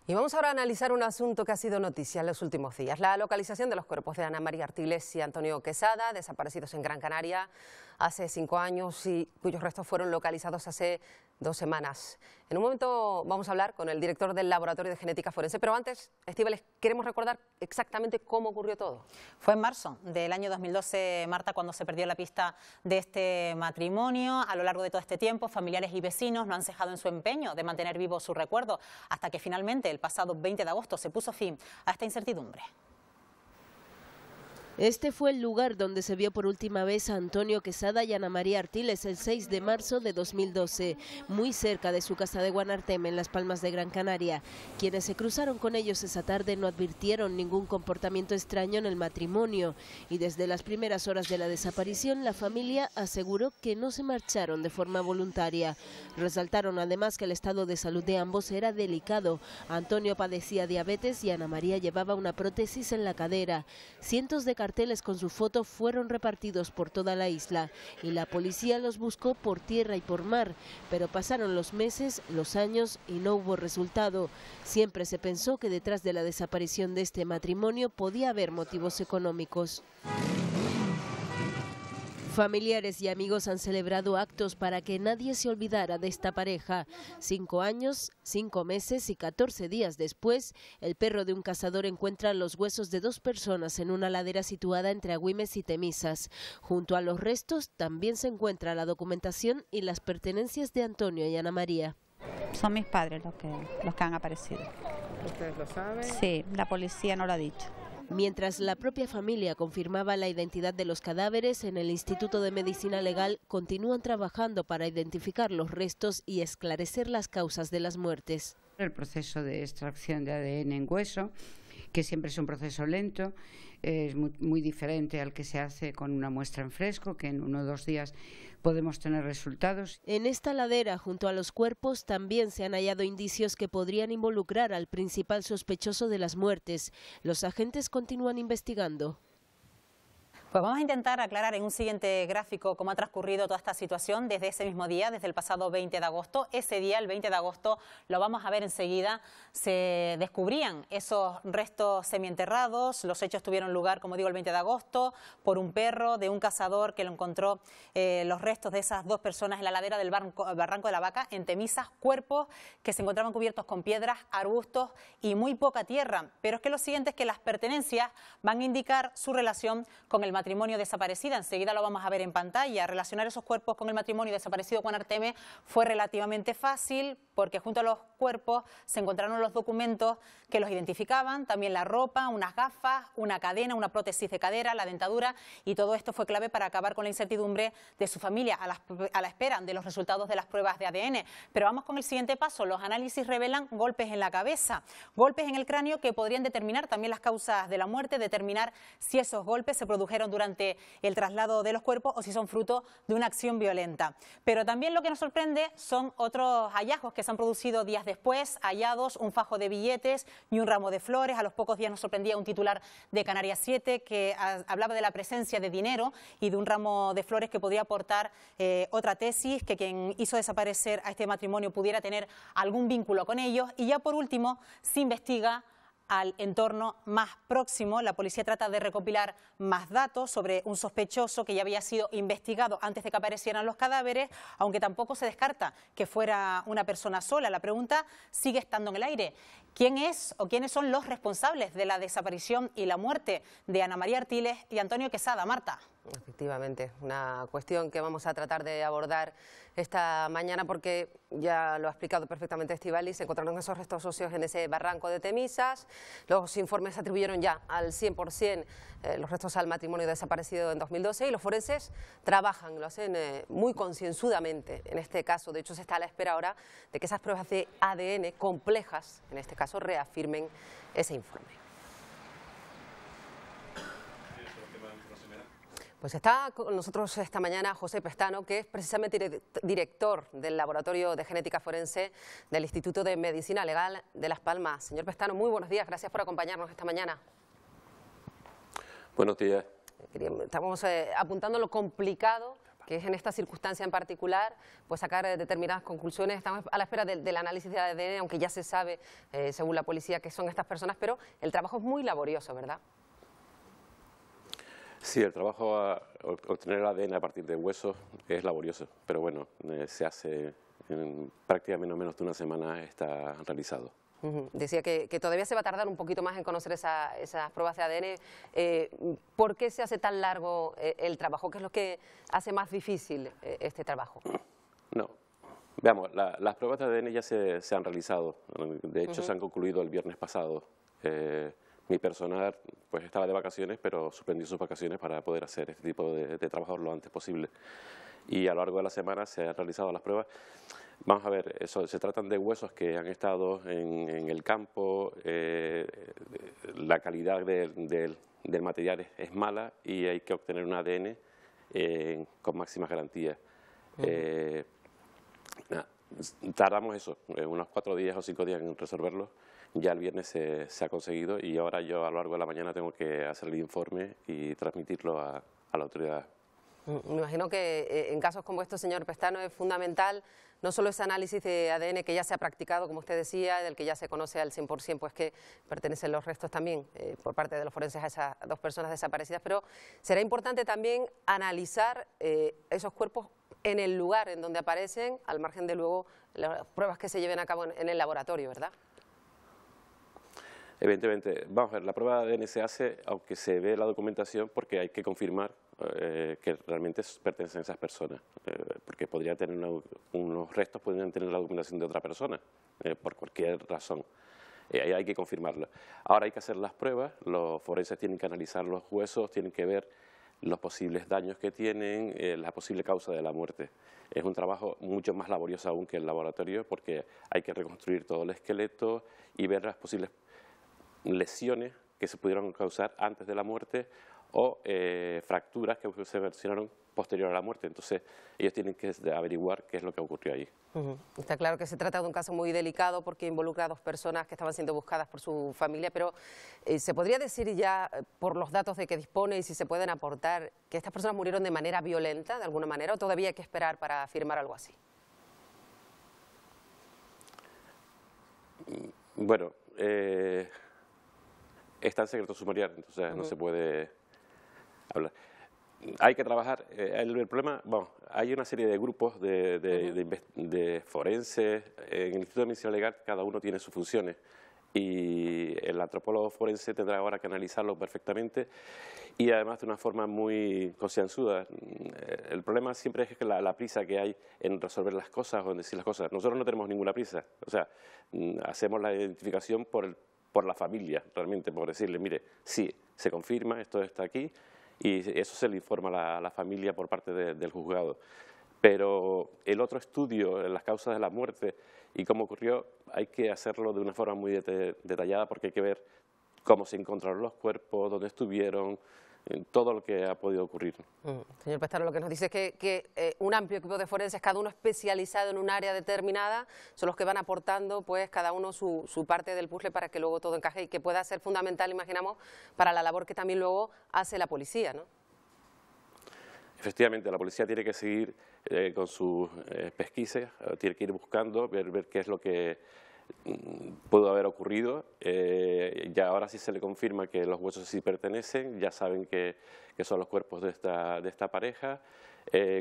Y vamos ahora a analizar un asunto que ha sido noticia en los últimos días. La localización de los cuerpos de Ana María Artiles y Antonio Quesada, desaparecidos en Gran Canaria hace 5 años y cuyos restos fueron localizados hace 2 semanas. En un momento vamos a hablar con el director del Laboratorio de Genética Forense, pero antes, Estíbaliz, queremos recordar exactamente cómo ocurrió todo. Fue en marzo del año 2012, Marta, cuando se perdió la pista de este matrimonio. A lo largo de todo este tiempo, familiares y vecinos no han cejado en su empeño de mantener vivo su recuerdo, hasta que finalmente el pasado 20 de agosto se puso fin a esta incertidumbre. Este fue el lugar donde se vio por última vez a Antonio Quesada y Ana María Artiles el 6 de marzo de 2012, muy cerca de su casa de Guanarteme, en Las Palmas de Gran Canaria. Quienes se cruzaron con ellos esa tarde no advirtieron ningún comportamiento extraño en el matrimonio y desde las primeras horas de la desaparición la familia aseguró que no se marcharon de forma voluntaria. Resaltaron además que el estado de salud de ambos era delicado. Antonio padecía diabetes y Ana María llevaba una prótesis en la cadera. Cientos de carteles con su foto fueron repartidos por toda la isla y la policía los buscó por tierra y por mar, pero pasaron los meses, los años y no hubo resultado. Siempre se pensó que detrás de la desaparición de este matrimonio podía haber motivos económicos. Familiares y amigos han celebrado actos para que nadie se olvidara de esta pareja. 5 años, 5 meses y 14 días después, el perro de un cazador encuentra los huesos de 2 personas en una ladera situada entre Agüimes y Temisas. Junto a los restos también se encuentra la documentación y las pertenencias de Antonio y Ana María. Son mis padres los que han aparecido. ¿Ustedes lo saben? Sí, la policía no lo ha dicho. Mientras la propia familia confirmaba la identidad de los cadáveres, en el Instituto de Medicina Legal continúan trabajando para identificar los restos y esclarecer las causas de las muertes. El proceso de extracción de ADN en hueso, que siempre es un proceso lento, es muy diferente al que se hace con una muestra en fresco, que en 1 o 2 días podemos tener resultados. En esta ladera, junto a los cuerpos, también se han hallado indicios que podrían involucrar al principal sospechoso de las muertes. Los agentes continúan investigando. Pues vamos a intentar aclarar en un siguiente gráfico cómo ha transcurrido toda esta situación desde ese mismo día, desde el pasado 20 de agosto. Ese día, el 20 de agosto, lo vamos a ver enseguida, se descubrían esos restos semienterrados. Los hechos tuvieron lugar, como digo, el 20 de agosto, por un perro de un cazador que lo encontró los restos de esas 2 personas en la ladera del Barranco de la Vaca, en Temisas, cuerpos que se encontraban cubiertos con piedras, arbustos y muy poca tierra. Pero es que lo siguiente es que las pertenencias van a indicar su relación con el matrimonio desaparecido. Enseguida lo vamos a ver en pantalla. Relacionar esos cuerpos con el matrimonio desaparecido Guanarteme fue relativamente fácil porque junto a los cuerpos se encontraron los documentos que los identificaban, también la ropa, unas gafas, una cadena, una prótesis de cadera, la dentadura, y todo esto fue clave para acabar con la incertidumbre de su familia a la espera de los resultados de las pruebas de ADN. Pero vamos con el siguiente paso. Los análisis revelan golpes en la cabeza, golpes en el cráneo que podrían determinar también las causas de la muerte, determinar si esos golpes se produjeron durante el traslado de los cuerpos o si son fruto de una acción violenta. Pero también lo que nos sorprende son otros hallazgos que se han producido días después, hallados un fajo de billetes y un ramo de flores. A los pocos días nos sorprendía un titular de Canarias 7 que hablaba de la presencia de dinero y de un ramo de flores que podría aportar otra tesis, que quien hizo desaparecer a este matrimonio pudiera tener algún vínculo con ellos. Y ya por último se investiga al entorno más próximo. La policía trata de recopilar más datos sobre un sospechoso que ya había sido investigado antes de que aparecieran los cadáveres, aunque tampoco se descarta que fuera una persona sola. La pregunta sigue estando en el aire. ¿Quién es o quiénes son los responsables de la desaparición y la muerte de Ana María Artiles y Antonio Quesada? Marta. Efectivamente, una cuestión que vamos a tratar de abordar esta mañana porque ya lo ha explicado perfectamente Estíbaliz. Se encontraron esos restos óseos en ese barranco de Temisas. Los informes atribuyeron ya al 100% los restos al matrimonio desaparecido en 2012 y los forenses trabajan, lo hacen muy concienzudamente en este caso. De hecho, se está a la espera ahora de que esas pruebas de ADN complejas, en este caso, reafirmen ese informe. Pues está con nosotros esta mañana José Pestano, que es precisamente director del Laboratorio de Genética Forense del Instituto de Medicina Legal de Las Palmas. Señor Pestano, muy buenos días, gracias por acompañarnos esta mañana. Buenos días. Estamos apuntando lo complicado que es en esta circunstancia en particular, pues sacar determinadas conclusiones. Estamos a la espera del análisis de ADN, aunque ya se sabe, según la policía, que son estas personas, pero el trabajo es muy laborioso, ¿verdad? Sí, el trabajo a obtener el ADN a partir de huesos es laborioso, pero bueno, se hace en prácticamente menos de una semana, está realizado. Decía que todavía se va a tardar un poquito más en conocer esas pruebas de ADN. ¿Por qué se hace tan largo el trabajo? ¿Qué es lo que hace más difícil este trabajo? No, veamos, las pruebas de ADN ya se han realizado. De hecho, se han concluido el viernes pasado. Mi personal pues estaba de vacaciones, pero suspendió sus vacaciones para poder hacer este tipo de trabajo lo antes posible. Y a lo largo de la semana se han realizado las pruebas. Vamos a ver, se tratan de huesos que han estado en el campo, la calidad del material es mala y hay que obtener un ADN con máximas garantías. Tardamos eso, unos 4 días o 5 días en resolverlo. Ya el viernes se ha conseguido y ahora yo a lo largo de la mañana tengo que hacer el informe y transmitirlo a la autoridad. Me imagino que en casos como estos, señor Pestano, es fundamental no solo ese análisis de ADN que ya se ha practicado, como usted decía, del que ya se conoce al 100%, pues que pertenecen los restos también por parte de los forenses a esas 2 personas desaparecidas, pero será importante también analizar esos cuerpos en el lugar en donde aparecen, al margen de luego las pruebas que se lleven a cabo en el laboratorio, ¿verdad? Evidentemente, vamos a ver, la prueba de ADN se hace aunque se ve la documentación porque hay que confirmar que realmente pertenecen a esas personas, porque podría tener unos restos, podrían tener la documentación de otra persona, por cualquier razón. Hay que confirmarlo. Ahora hay que hacer las pruebas, los forenses tienen que analizar los huesos, tienen que ver los posibles daños que tienen, la posible causa de la muerte. Es un trabajo mucho más laborioso aún que el laboratorio porque hay que reconstruir todo el esqueleto y ver las posibles lesiones que se pudieron causar antes de la muerte o fracturas que se versionaron posterior a la muerte. Entonces, ellos tienen que averiguar qué es lo que ocurrió ahí. Está claro que se trata de un caso muy delicado porque involucra a 2 personas que estaban siendo buscadas por su familia, pero ¿se podría decir ya, por los datos de que dispone y si se pueden aportar, que estas personas murieron de manera violenta, de alguna manera, o todavía hay que esperar para afirmar algo así? Bueno, está en secreto sumarial, entonces no se puede hablar. Hay que trabajar, el problema, bueno, hay una serie de grupos de forenses, en el Instituto de Medicina Legal cada uno tiene sus funciones y el antropólogo forense tendrá ahora que analizarlo perfectamente y además de una forma muy concienzuda. El problema siempre es que la prisa que hay en resolver las cosas o en decir las cosas. Nosotros no tenemos ninguna prisa, o sea, hacemos la identificación por la familia, realmente, por decirle, mire, sí, se confirma, esto está aquí, y eso se le informa a la familia por parte del juzgado. Pero el otro estudio, las causas de la muerte y cómo ocurrió, hay que hacerlo de una forma muy detallada porque hay que ver cómo se encontraron los cuerpos, dónde estuvieron, todo lo que ha podido ocurrir. Señor Pestano, lo que nos dice es que un amplio equipo de forenses, cada uno especializado en un área determinada, son los que van aportando pues cada uno su parte del puzzle para que luego todo encaje y que pueda ser fundamental, imaginamos, para la labor que también luego hace la policía, ¿no? Efectivamente, la policía tiene que seguir con sus pesquisas, tiene que ir buscando, ver qué es lo que pudo haber ocurrido. Ya ahora sí se le confirma que los huesos sí pertenecen, ya saben que son los cuerpos de esta pareja.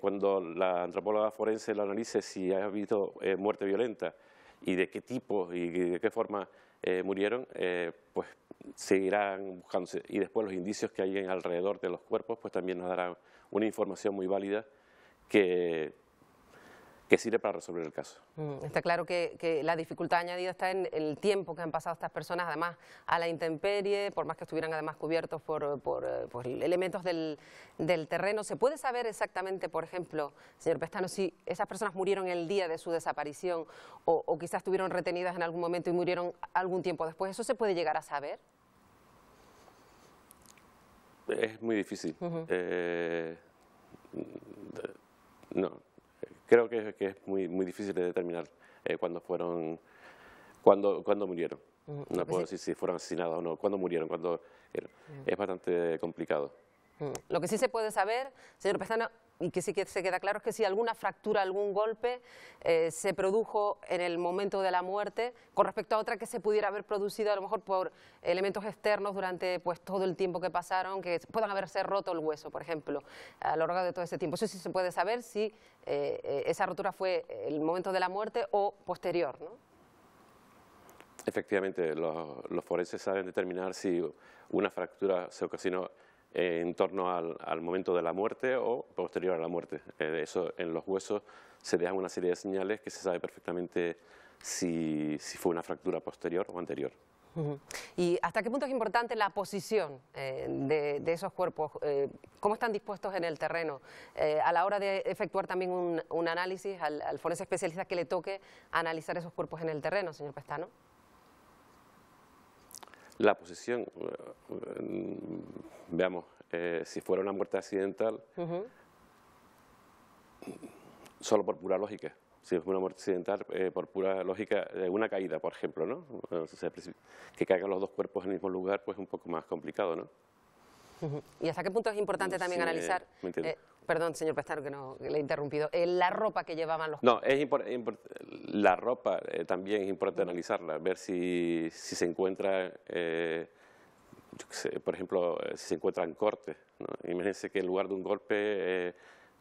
Cuando la antropóloga forense lo analice si ha habido muerte violenta y de qué tipo y de qué forma murieron, pues seguirán buscándose. Y después los indicios que hay alrededor de los cuerpos pues también nos darán una información muy válida que sirve para resolver el caso. Está claro que la dificultad añadida está en el tiempo que han pasado estas personas, además a la intemperie, por más que estuvieran además cubiertos por elementos del terreno. ¿Se puede saber exactamente, por ejemplo, señor Pestano, si esas personas murieron el día de su desaparición o quizás estuvieron retenidas en algún momento y murieron algún tiempo después? ¿Eso se puede llegar a saber? Es muy difícil. No. Creo que es muy difícil de determinar cuándo murieron. No puedo decir si fueron asesinados o no, cuándo murieron, es bastante complicado. Lo que sí se puede saber, señor Pestano, y que sí que se queda claro es que si alguna fractura, algún golpe se produjo en el momento de la muerte con respecto a otra que se pudiera haber producido a lo mejor por elementos externos durante pues todo el tiempo que pasaron, que puedan haberse roto el hueso, por ejemplo, a lo largo de todo ese tiempo. Eso sí se puede saber si esa rotura fue el momento de la muerte o posterior, ¿no? Efectivamente, los forenses saben determinar si una fractura se ocasionó en torno al momento de la muerte o posterior a la muerte. Eso en los huesos se dejan una serie de señales que se sabe perfectamente si fue una fractura posterior o anterior. ¿Y hasta qué punto es importante la posición de esos cuerpos? ¿Cómo están dispuestos en el terreno? A la hora de efectuar también un análisis al forense especialista que le toque analizar esos cuerpos en el terreno, señor Pestano. La posición, veamos, si fuera una muerte accidental, solo por pura lógica. Si fuera una muerte accidental, por pura lógica, una caída, por ejemplo, ¿no? Que caigan los dos cuerpos en el mismo lugar, pues es un poco más complicado, ¿no? ¿Y hasta qué punto es importante también analizar? Perdón, señor Pestano, que le he interrumpido. La ropa que llevaban los... No, la ropa también es importante analizarla, ver si se encuentra, yo qué sé, por ejemplo, si se encuentran cortes, ¿no? Imagínense que en lugar de un golpe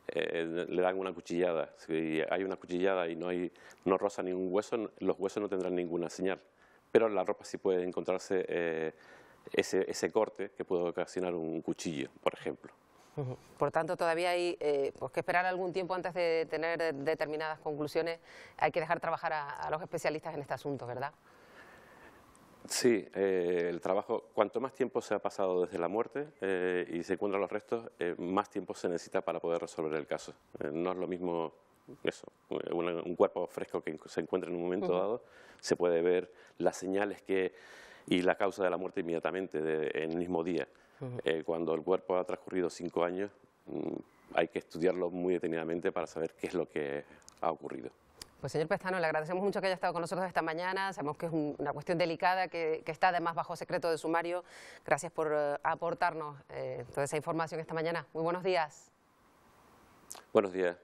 le dan una cuchillada. Si hay una cuchillada y no roza ningún hueso, los huesos no tendrán ninguna señal. Pero en la ropa sí puede encontrarse ese corte que puede ocasionar un cuchillo, por ejemplo. Por tanto, todavía hay pues que esperar algún tiempo antes de tener determinadas conclusiones. Hay que dejar trabajar a los especialistas en este asunto, ¿verdad? Sí, el trabajo, cuanto más tiempo se ha pasado desde la muerte y se encuentran los restos, más tiempo se necesita para poder resolver el caso. No es lo mismo eso, un cuerpo fresco que se encuentra en un momento dado, se puede ver las señales y la causa de la muerte inmediatamente, en el mismo día. Cuando el cuerpo ha transcurrido 5 años, hay que estudiarlo muy detenidamente para saber qué es lo que ha ocurrido. Pues señor Pestano, le agradecemos mucho que haya estado con nosotros esta mañana. Sabemos que es una cuestión delicada, que está además bajo secreto de sumario. Gracias por aportarnos toda esa información esta mañana. Muy buenos días. Buenos días.